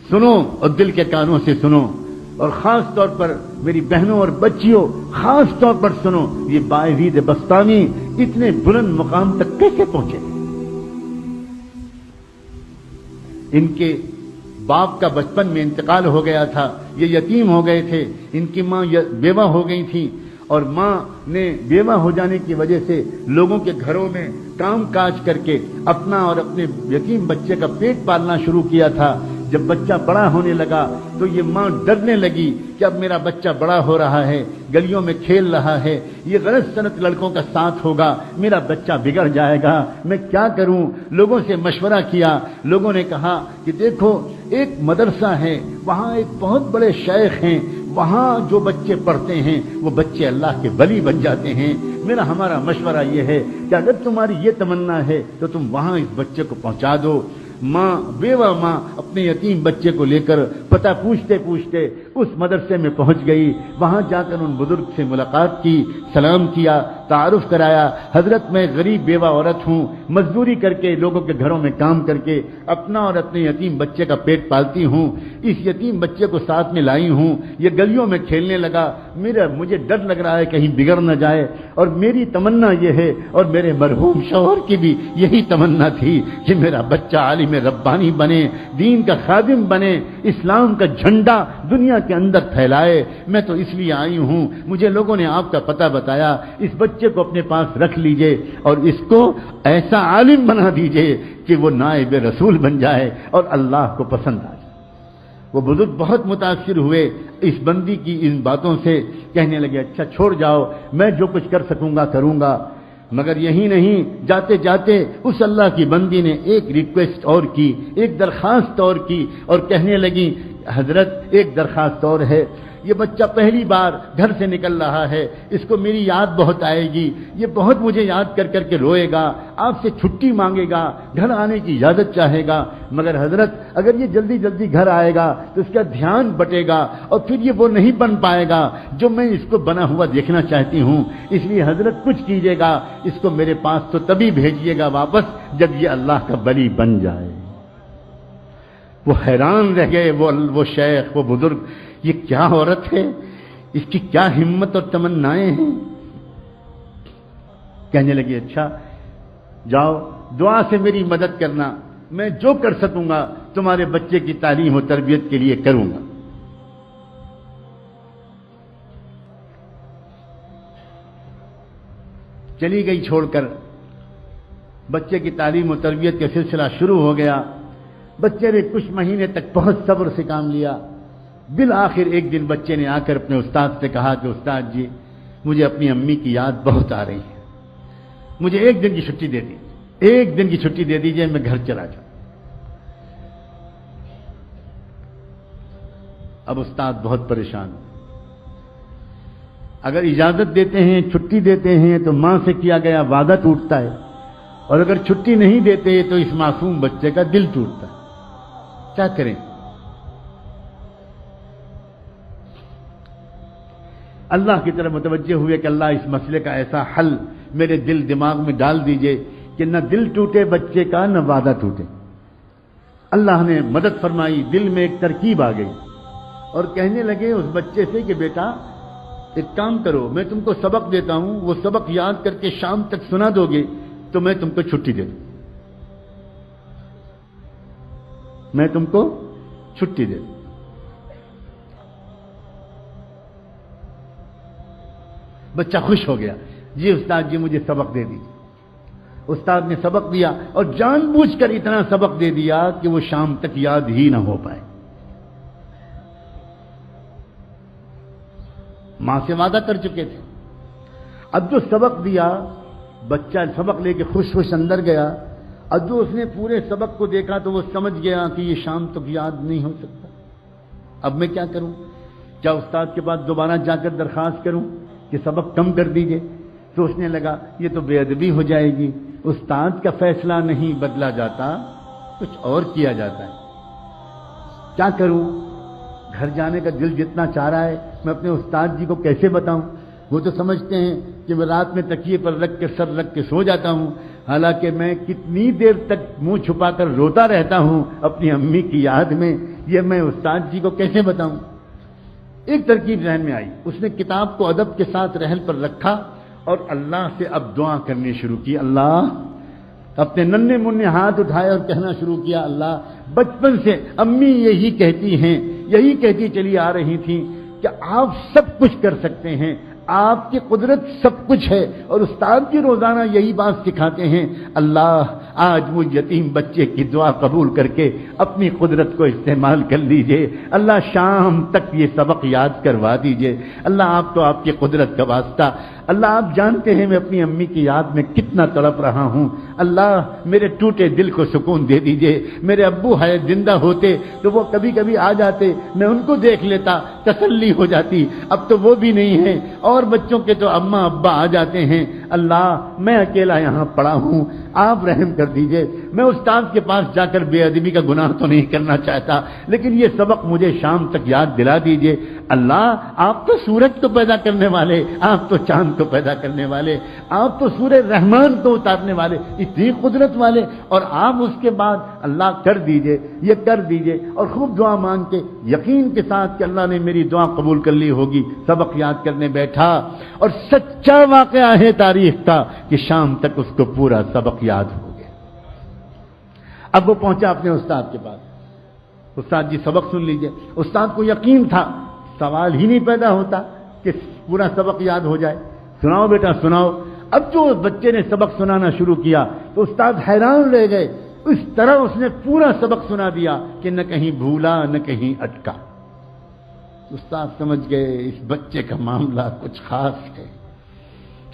سنو اور دل کے کانوں سے سنو، اور خاص طور پر میری بہنوں اور بچیوں خاص طور پر سنو، یہ باعزید بستانی اتنے بلند مقام تک کیسے پہنچے؟ ان کے باپ کا بچپن میں انتقال ہو گیا تھا، یہ یتیم ہو گئے تھے، ان کی ماں بیوہ ہو گئی تھی، اور ماں نے بیوہ ہو جانے کی وجہ سے لوگوں کے گھروں میں کام کاج کر کے اپنا اور اپنے یتیم بچے کا پیٹ پالنا شروع کیا تھا۔ جب بچہ بڑا ہونے لگا تو یہ ماں ڈرنے لگی کہ اب میرا بچہ بڑا ہو رہا ہے، گلیوں میں کھیل رہا ہے، یہ غلط سنت لڑکوں کا ساتھ ہوگا، میرا بچہ بگڑ جائے گا، میں کیا کروں؟ لوگوں سے مشورہ کیا، لوگوں نے کہا کہ دیکھو ایک مدرسہ ہے، وہاں ایک بہت بڑے شیخ ہیں، وہاں جو بچے پڑھتے ہیں وہ بچے اللہ کے ولی بن جاتے ہیں۔ ہمارا مشورہ یہ ہے کہ اگر تمہاری یہ تمنا ہے تو تم وہاں اس بچے کو پہنچا دو۔ ماں، بیوہ ماں اپنے یتیم بچے کو لے کر پتہ پوچھتے پوچھتے اس مدرسے میں پہنچ گئی، وہاں جا کر ان بزرگ سے ملاقات کی، سلام کیا، تعارف کرایا، حضرت میں غریب بیوہ عورت ہوں، مزدوری کر کے لوگوں کے گھروں میں کام کر کے اپنا اور اپنے یتیم بچے کا پیٹ پالتی ہوں، اس یتیم بچے کو ساتھ میں لائی ہوں، یہ گلیوں میں کھیلنے لگا، مجھے ڈر لگ رہا ہے کہیں بگڑ نہ جائے، اور میری تمنا یہ ہے، اور میرے مرحوم شوہر کی بھی یہی تمنا تھی کہ میرا بچہ عالم ربانی بنے، دین کا خادم بنے، اسلام کا جھنڈا دنیا کے اندر پھیلائے۔ میں تو اس لیے آئی ہوں، مجھے لوگوں نے آپ کا پتہ بتایا، اس بچے کو اپنے پاس رکھ لیجئے اور اس کو ایسا عالم بنا دیجئے کہ وہ نائب رسول بن جائے اور اللہ کو پسند آ جائے۔ وہ بزرگ بہت متاثر ہوئے اس بندی کی ان باتوں سے، کہنے لگے اچھا چھوڑ جاؤ، میں جو کچھ کر سکوں گا کروں گا۔ مگر یہی نہیں، جاتے جاتے اس اللہ کی بندی نے ایک ریکویسٹ اور کی، ایک درخواست اور کی، اور کہنے لگی حضرت ایک درخواست اور ہے، یہ بچہ پہلی بار گھر سے نکل رہا ہے، اس کو میری یاد بہت آئے گی، یہ بہت مجھے یاد کر کر کے روئے گا، آپ سے چھٹی مانگے گا، گھر آنے کی اجازت چاہے گا، مگر حضرت اگر یہ جلدی جلدی گھر آئے گا تو اس کا دھیان بٹے گا اور پھر یہ وہ نہیں بن پائے گا جو میں اس کو بنا ہوا دیکھنا چاہتی ہوں، اس لیے حضرت کچھ کیجیے گا، اس کو میرے پاس تو تبھی بھیجیے گا واپس جب یہ اللہ کا ولی بن جائے۔ وہ حیران رہ گئے، وہ شیخ، وہ بزرگ، یہ کیا عورت ہے، اس کی کیا ہمت اور تمنائیں ہیں۔ کہنے لگے اچھا جاؤ دعا سے میری مدد کرنا، میں جو کر سکوں گا تمہارے بچے کی تعلیم و تربیت کے لیے کروں گا۔ چلی گئی چھوڑ کر، بچے کی تعلیم و تربیت کا سلسلہ شروع ہو گیا، بچے نے کچھ مہینے تک بہت صبر سے کام لیا، بالآخر ایک دن بچے نے آ کر اپنے استاد سے کہا کہ استاد جی مجھے اپنی امی کی یاد بہت آ رہی ہے، مجھے ایک دن کی چھٹی دے دیجیے، ایک دن کی چھٹی دے دیجیے، میں گھر چلا جاؤں۔ اب استاد بہت پریشان، اگر اجازت دیتے ہیں، چھٹی دیتے ہیں تو ماں سے کیا گیا وعدہ ٹوٹتا ہے، اور اگر چھٹی نہیں دیتے تو اس معصوم بچے کا دل ٹوٹتا ہے، کیا کریں؟ اللہ کی طرف متوجہ ہوئے کہ اللہ اس مسئلے کا ایسا حل میرے دل دماغ میں ڈال دیجئے کہ نہ دل ٹوٹے بچے کا نہ وعدہ ٹوٹے۔ اللہ نے مدد فرمائی، دل میں ایک ترکیب آ گئی، اور کہنے لگے اس بچے سے کہ بیٹا ایک کام کرو، میں تم کو سبق دیتا ہوں، وہ سبق یاد کر کے شام تک سنا دو گے تو میں تم کو چھٹی دے دوں، میں تم کو چھٹی دے دوں۔ بچہ خوش ہو گیا، جی استاد جی مجھے سبق دے دیجیے۔ استاد نے سبق دیا اور جان بوجھ کر اتنا سبق دے دیا کہ وہ شام تک یاد ہی نہ ہو پائے۔ ماں سے وعدہ کر چکے تھے، اب جو سبق دیا بچہ سبق لے کے خوش خوش اندر گیا، اب جو اس نے پورے سبق کو دیکھا تو وہ سمجھ گیا کہ یہ شام تک یاد نہیں ہو سکتا، اب میں کیا کروں؟ کیا استاد کے پاس دوبارہ جا کر درخواست کروں کہ سبق کم کر دیجئے؟ سوچنے لگا یہ تو بے ادبی ہو جائے گی، استاد کا فیصلہ نہیں بدلا جاتا، کچھ اور کیا جاتا ہے، کیا کروں؟ گھر جانے کا دل جتنا چاہ رہا ہے، میں اپنے استاد جی کو کیسے بتاؤں؟ وہ تو سمجھتے ہیں کہ میں رات میں تکیے پر رکھ کے سر رکھ کے سو جاتا ہوں، حالانکہ میں کتنی دیر تک منہ چھپا کر روتا رہتا ہوں اپنی امی کی یاد میں یہ میں استاد جی کو کیسے بتاؤں؟ ایک ترکیب ذہن میں آئی، اس نے کتاب کو ادب کے ساتھ رحل پر رکھا اور اللہ سے اب دعا کرنی شروع کی۔ اللہ، اپنے ننھے منھے ہاتھ اٹھائے اور کہنا شروع کیا، اللہ، بچپن سے امی یہی کہتی ہیں، یہی کہتی چلی آ رہی تھیں کہ آپ سب کچھ کر سکتے ہیں، آپ کی قدرت سب کچھ ہے، اور استاد کی روزانہ یہی بات سکھاتے ہیں۔ اللہ، آج مجھ یتیم بچے کی دعا قبول کر کے اپنی قدرت کو استعمال کر لیجئے۔ اللہ، شام تک یہ سبق یاد کروا دیجئے۔ اللہ، آپ تو آپ کی قدرت کا واسطہ، اللہ آپ جانتے ہیں میں اپنی امی کی یاد میں کتنا تڑپ رہا ہوں۔ اللہ، میرے ٹوٹے دل کو سکون دے دیجئے۔ میرے ابو ہے زندہ ہوتے تو وہ کبھی کبھی آ جاتے، میں ان کو دیکھ لیتا، تسلی ہو جاتی۔ اب تو وہ بھی نہیں ہے، اور بچوں کے تو اماں ابا آ جاتے ہیں۔ اللہ، میں اکیلا یہاں پڑا ہوں، آپ رحم کر دیجئے۔ میں استاد کے پاس جا کر بے ادبی کا گناہ تو نہیں کرنا چاہتا، لیکن یہ سبق مجھے شام تک یاد دلا دیجئے۔ اللہ، آپ تو سورج کو پیدا کرنے والے، آپ تو چاند کو پیدا کرنے والے، آپ تو سورہ رحمان کو اتارنے والے، اتنی قدرت والے، اور آپ اس کے بعد اللہ کر دیجئے، یہ کر دیجئے، اور خوب دعا مانگ کے یقین کے ساتھ کہ اللہ نے میری دعا قبول کر لی ہوگی، سبق یاد کرنے بیٹھا، اور سچا واقعہ ہے تاریخ کا کہ شام تک اس کو پورا سبق یاد ہو گیا۔ اب وہ پہنچا اپنے استاد کے پاس، استاد جی سبق سن لیجئے۔ استاد کو یقین تھا، سوال ہی نہیں پیدا ہوتا کہ پورا سبق یاد ہو جائے۔ سناؤ بیٹا سناؤ۔ اب جو بچے نے سبق سنانا شروع کیا تو استاد حیران رہ گئے، اس طرح اس نے پورا سبق سنا دیا کہ نہ کہیں بھولا نہ کہیں اٹکا۔ استاد سمجھ گئے اس بچے کا معاملہ کچھ خاص ہے،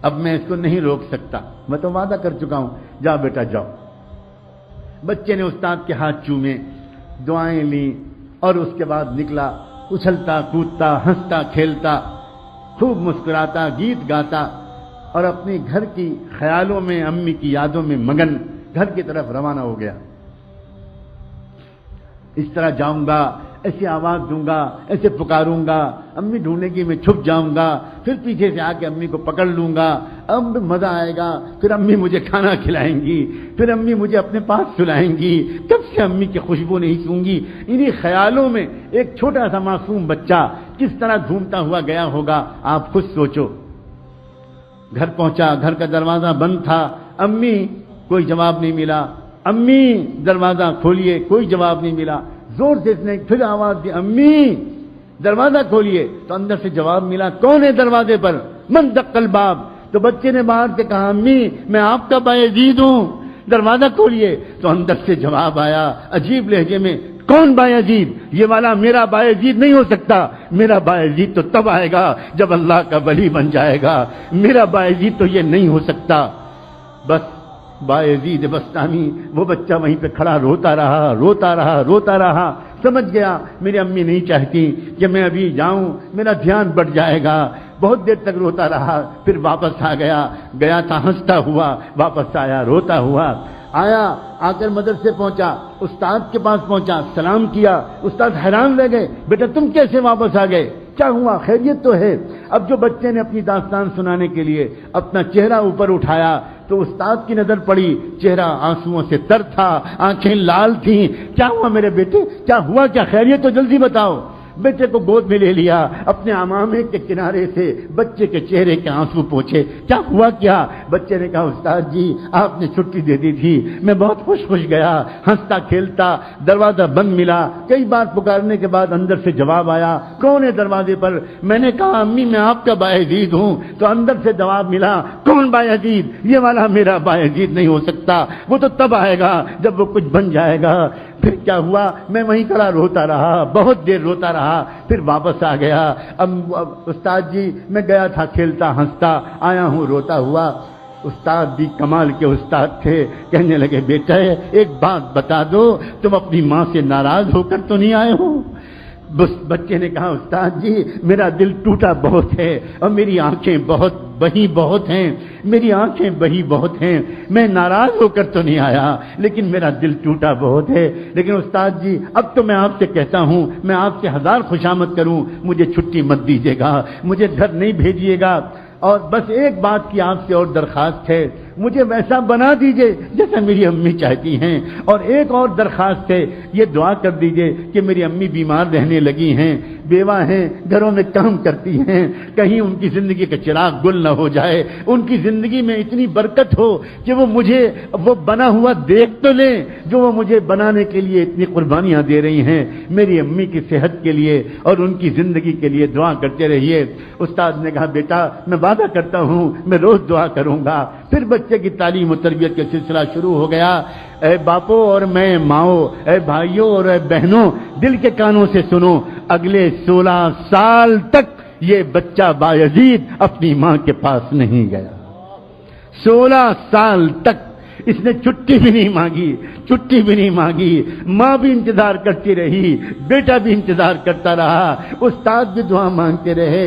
اب میں اس کو نہیں روک سکتا، میں تو وعدہ کر چکا ہوں، جا بیٹا جاؤ۔ بچے نے استاد کے ہاتھ چومے، دعائیں لیں، اور اس کے بعد نکلا، اچھلتا کودتا ہنستا کھیلتا، خوب مسکراتا، گیت گاتا، اور اپنے گھر کی خیالوں میں، امی کی یادوں میں مگن گھر کی طرف روانہ ہو گیا۔ اس طرح جاؤں گا، ایسے آواز دوں گا، ایسے پکاروں گا، امی ڈھونڈے گی، میں چھپ جاؤں گا، پھر پیچھے سے آ کے امی کو پکڑ لوں گا، اب مزہ آئے گا، پھر امی مجھے کھانا کھلائیں گی، پھر امی مجھے اپنے پاس سلائیں گی، کب سے امی کی خوشبو نہیں سوں گی۔ انہی خیالوں میں ایک چھوٹا سا معصوم بچہ کس طرح گھومتا ہوا گیا ہوگا، آپ خود سوچو۔ گھر پہنچا، گھر کا دروازہ بند تھا، امی، کوئی جواب نہیں ملا، امی دروازہ کھولیے، کوئی جواب نہیں ملا۔ زور سے اس نے پھر آواز دی، امی دروازہ کھولیے، تو اندر سے جواب ملا، کون ہے دروازے پر؟ من دق الباب۔ تو بچے نے باہر سے کہا، امی میں آپ کا بایزید ہوں، دروازہ کھولیے۔ تو اندر سے جواب آیا عجیب لہجے میں، کون بایزید؟ یہ والا میرا بایزید نہیں ہو سکتا، میرا بایزید تو تب آئے گا جب اللہ کا ولی بن جائے گا، میرا بایزید تو یہ نہیں ہو سکتا۔ بس بایزید بستامی، وہ بچہ وہیں پہ کھڑا روتا رہا روتا رہا روتا رہا، سمجھ گیا میری امی نہیں چاہتی کہ میں ابھی جاؤں، میرا دھیان بٹ جائے گا۔ بہت دیر تک روتا رہا، پھر واپس آ گیا، گیا تھا ہنستا ہوا، واپس آیا روتا ہوا۔ آیا، آ کر مدرسے پہنچا، استاد کے پاس پہنچا، سلام کیا۔ استاد حیران رہ گئے، بیٹا تم کیسے واپس آ گئے؟ کیا ہوا؟ خیریت تو ہے؟ اب جو بچے نے اپنی داستان سنانے کے لیے اپنا چہرہ اوپر اٹھایا تو استاد کی نظر پڑی، چہرہ آنسوؤں سے تر تھا، آنکھیں لال تھیں۔ کیا ہوا میرے بیٹے؟ کیا ہوا؟ کیا خیریت؟ تو جلدی بتاؤ۔ بیٹے کو گود میں لے لیا، اپنے عمامے کے کنارے سے بچے کے چہرے کے آنسو پوچھے، کیا ہوا کیا؟ بچے نے کہا، استاد جی آپ نے چھٹی دے دی تھی، میں بہت خوش گیا، ہنستا کھیلتا، دروازہ بند ملا، کئی بار پکارنے کے بعد اندر سے جواب آیا، کون ہے دروازے پر؟ میں نے کہا، امی میں آپ کا بایزید ہوں، تو اندر سے جواب ملا، کون بایزید؟ یہ والا میرا بایزید نہیں ہو سکتا، وہ تو تب آئے گا جب وہ کچھ بن جائے گا۔ پھر کیا ہوا؟ میں وہیں کھڑا روتا رہا، بہت دیر روتا رہا، پھر واپس آ گیا۔ اب استاد جی میں گیا تھا کھیلتا ہنستا، آیا ہوں روتا ہوا۔ استاد بھی کمال کے استاد تھے، کہنے لگے، بیٹا ایک بات بتا دو، تم اپنی ماں سے ناراض ہو کر تو نہیں آئے ہو؟ بس بچے نے کہا، استاد جی میرا دل ٹوٹا بہت ہے، اور میری آنکھیں بہی بہت ہیں، میری آنکھیں بہی بہت ہیں، میں ناراض ہو کر تو نہیں آیا، لیکن میرا دل ٹوٹا بہت ہے۔ لیکن استاد جی اب تو میں آپ سے کہتا ہوں، میں آپ سے 1000 خوشامد کروں، مجھے چھٹی مت دیجیے گا، مجھے گھر نہیں بھیجیے گا۔ اور بس ایک بات کی آپ سے اور درخواست ہے، مجھے ویسا بنا دیجئے جیسا میری امی چاہتی ہیں، اور ایک اور درخواست ہے، یہ دعا کر دیجئے کہ میری امی بیمار رہنے لگی ہیں، بیوہ ہیں، گھروں میں کام کرتی ہیں، کہیں ان کی زندگی کا چراغ گل نہ ہو جائے، ان کی زندگی میں اتنی برکت ہو کہ وہ مجھے وہ بنا ہوا دیکھ تو لیں جو وہ مجھے بنانے کے لیے اتنی قربانیاں دے رہی ہیں۔ میری امی کی صحت کے لیے اور ان کی زندگی کے لیے دعا کرتے رہیے۔ استاد نے کہا بیٹا میں وعدہ کرتا ہوں میں روز دعا کروں گا۔ پھر بچے کی تعلیم و تربیت کا سلسلہ شروع ہو گیا۔ اے باپو اور میں ماؤں، اے بھائیوں اور اے بہنوں، دل کے کانوں سے سنو، اگلے 16 سال تک یہ بچہ بایزید اپنی ماں کے پاس نہیں گیا۔ 16 سال تک اس نے چھٹی بھی نہیں مانگی، چھٹی بھی نہیں مانگی، ماں بھی انتظار کرتی رہی، بیٹا بھی انتظار کرتا رہا، استاد بھی دعا مانگتے رہے،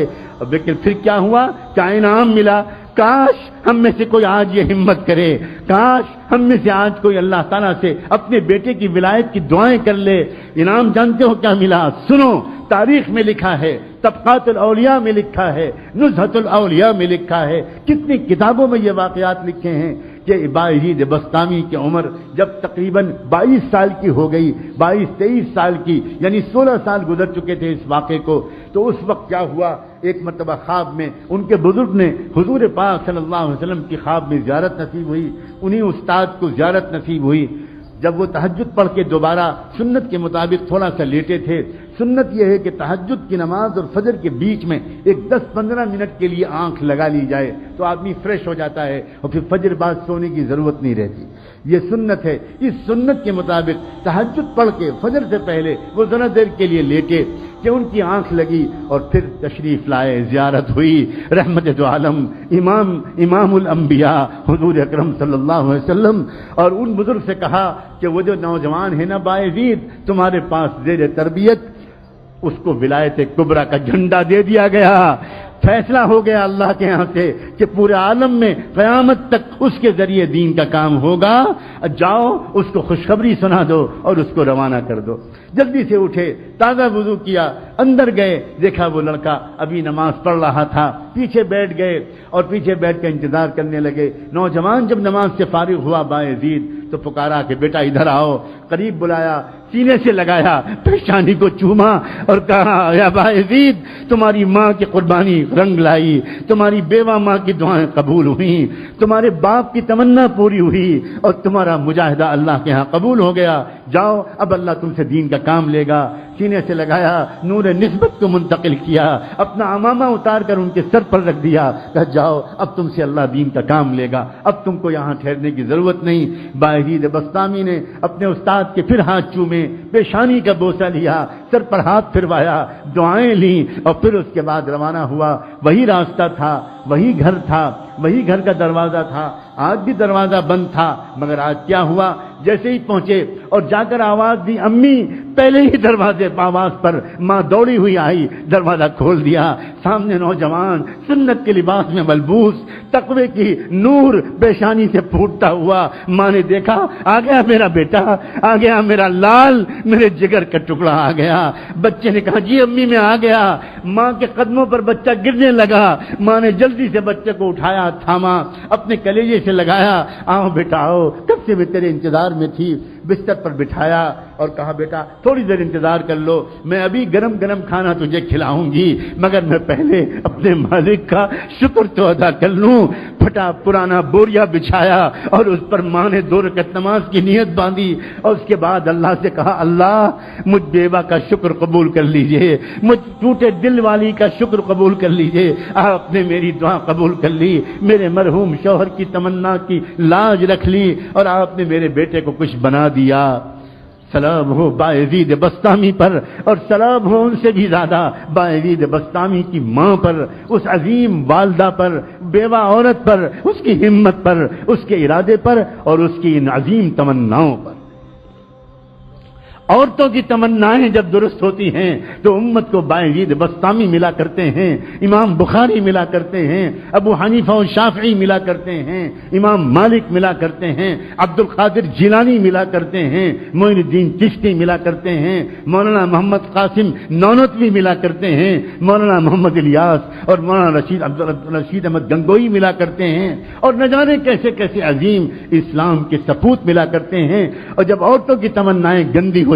لیکن پھر کیا ہوا؟ کیا انعام ملا؟ کاش ہم میں سے کوئی آج یہ ہمت کرے، کاش ہم میں سے آج کوئی اللہ تعالیٰ سے اپنے بیٹے کی ولایت کی دعائیں کر لے۔ انعام جانتے ہو کیا ملا؟ سنو، تاریخ میں لکھا ہے، طبقات الاولیاء میں لکھا ہے، نزہۃ الاولیاء میں لکھا ہے، کتنی کتابوں میں یہ واقعات لکھے ہیں کہ بایزید بسطامی کی عمر جب تقریباً 22 سال کی ہو گئی، 22-23 سال کی، یعنی 16 سال گزر چکے تھے اس واقعے کو، تو اس وقت کیا ہوا؟ ایک مرتبہ خواب میں ان کے بزرگ نے حضور پاک صلی اللہ علیہ وسلم کی خواب میں زیارت نصیب ہوئی، انہی استاد کو زیارت نصیب ہوئی۔ جب وہ تہجد پڑھ کے دوبارہ سنت کے مطابق تھوڑا سا لیٹے تھے، سنت یہ ہے کہ تہجد کی نماز اور فجر کے بیچ میں ایک 10-15 منٹ کے لیے آنکھ لگا لی جائے تو آدمی فریش ہو جاتا ہے اور پھر فجر بعد سونے کی ضرورت نہیں رہتی، یہ سنت ہے۔ اس سنت کے مطابق تہجد پڑھ کے فجر سے پہلے وہ ذرا دیر کے لیے لیٹے کہ ان کی آنکھ لگی اور پھر تشریف لائے، زیارت ہوئی رحمت دو عالم امام الانبیاء حضور اکرم صلی اللہ علیہ وسلم، اور ان بزرگ سے کہا کہ وہ جو نوجوان ہے نا بایزید تمہارے پاس زیر تربیت، اس کو ولایت کبریٰ کا جھنڈا دے دیا گیا، فیصلہ ہو گیا اللہ کے ہاں سے کہ پورے عالم میں قیامت تک اس کے ذریعے دین کا کام ہوگا، جاؤ اس کو خوشخبری سنا دو اور اس کو روانہ کر دو۔ جلدی سے اٹھے، تازہ وضو کیا، اندر گئے، دیکھا وہ لڑکا ابھی نماز پڑھ رہا تھا، پیچھے بیٹھ گئے اور پیچھے بیٹھ کے انتظار کرنے لگے۔ نوجوان جب نماز سے فارغ ہوا بایزید تو پکارا کہ بیٹا ادھر آؤ، قریب بلایا، سینے سے لگایا، پیشانی کو چوما اور کہا یا بایزید تمہاری ماں کی قربانی رنگ لائی، تمہاری بیوہ ماں کی دعائیں قبول ہوئیں، تمہارے باپ کی تمنا پوری ہوئی اور تمہارا مجاہدہ اللہ کے ہاں قبول ہو گیا، جاؤ اب اللہ تم سے دین کا کام لے گا۔ سینے سے لگایا، نور نسبت کو منتقل کیا، اپنا عمامہ اتار کر ان کے سر پر رکھ دیا، کہا جاؤ اب تم سے اللہ دین کا کام لے گا، اب تم کو یہاں ٹھہرنے کی ضرورت نہیں۔ بایزید بسطامی نے اپنے استاد کے پھر ہاتھ چومے، پیشانی کا بوسہ لیا، سر پر ہاتھ پھروایا، دعائیں لیں اور پھر اس کے بعد روانہ ہوا۔ وہی راستہ تھا، وہی گھر تھا، وہی گھر کا دروازہ تھا، آج بھی دروازہ بند تھا، مگر آج کیا ہوا؟ جیسے ہی پہنچے اور جا کر آواز دی امی، پہلے ہی دروازے آواز پر ماں دوڑی ہوئی آئی، دروازہ کھول دیا، سامنے نوجوان سنت کے لباس میں ملبوس، تقوی کی نور پیشانی سے پھوٹتا ہوا۔ ماں نے دیکھا آ گیا میرا بیٹا، آ گیا میرا لال، میرے جگر کا ٹکڑا آ گیا۔ بچے نے کہا جی امی میں آ گیا۔ ماں کے قدموں پر بچہ گرنے لگا، ماں نے جلدی سے بچے کو اٹھایا، تھاما، اپنے کلیجے سے لگایا، آؤ بیٹا آؤ، کب سے میں تیرے انتظار میں تھی۔ بستر پر بٹھایا اور کہا بیٹا تھوڑی دیر انتظار کر لو، میں ابھی گرم گرم کھانا تجھے کھلاؤں گی، مگر میں پہلے اپنے مالک کا شکر تو ادا کر لوں۔ پھٹا پرانا بوریا بچھایا اور اس پر ماں نے 2 رکعت نماز کی نیت باندھی اور اس کے بعد اللہ سے کہا اللہ مجھ بیوہ کا شکر قبول کر لیجئے، مجھ ٹوٹے دل والی کا شکر قبول کر لیجئے۔ آپ نے میری دعا قبول کر لی، میرے مرحوم شوہر کی تمنا کی لاج رکھ لی اور آپ نے میرے بیٹے کو کچھ بنا دیا۔ سلام ہو بایزید بسطامی پر، اور سلام ہو ان سے بھی زیادہ بایزید بسطامی کی ماں پر، اس عظیم والدہ پر، بیوہ عورت پر، اس کی ہمت پر، اس کے ارادے پر اور اس کی ان عظیم تمناؤں پر۔ عورتوں کی تمنائیں جب درست ہوتی ہیں تو امت کو باعزید بسطامی ملا کرتے ہیں، امام بخاری ملا کرتے ہیں، ابو حنیفہ و شافعی ملا کرتے ہیں، امام مالک ملا کرتے ہیں، عبد القادر جیلانی ملا کرتے ہیں، معین الدین چشتی ملا کرتے ہیں، مولانا محمد قاسم نانوتوی ملا کرتے ہیں، مولانا محمد الیاس اور مولانا رشید احمد گنگوئی ملا کرتے ہیں، اور نہ جانے کیسے کیسے عظیم اسلام کے سپوت ملا کرتے ہیں۔ اور جب عورتوں کی تمنائیں گندی ہو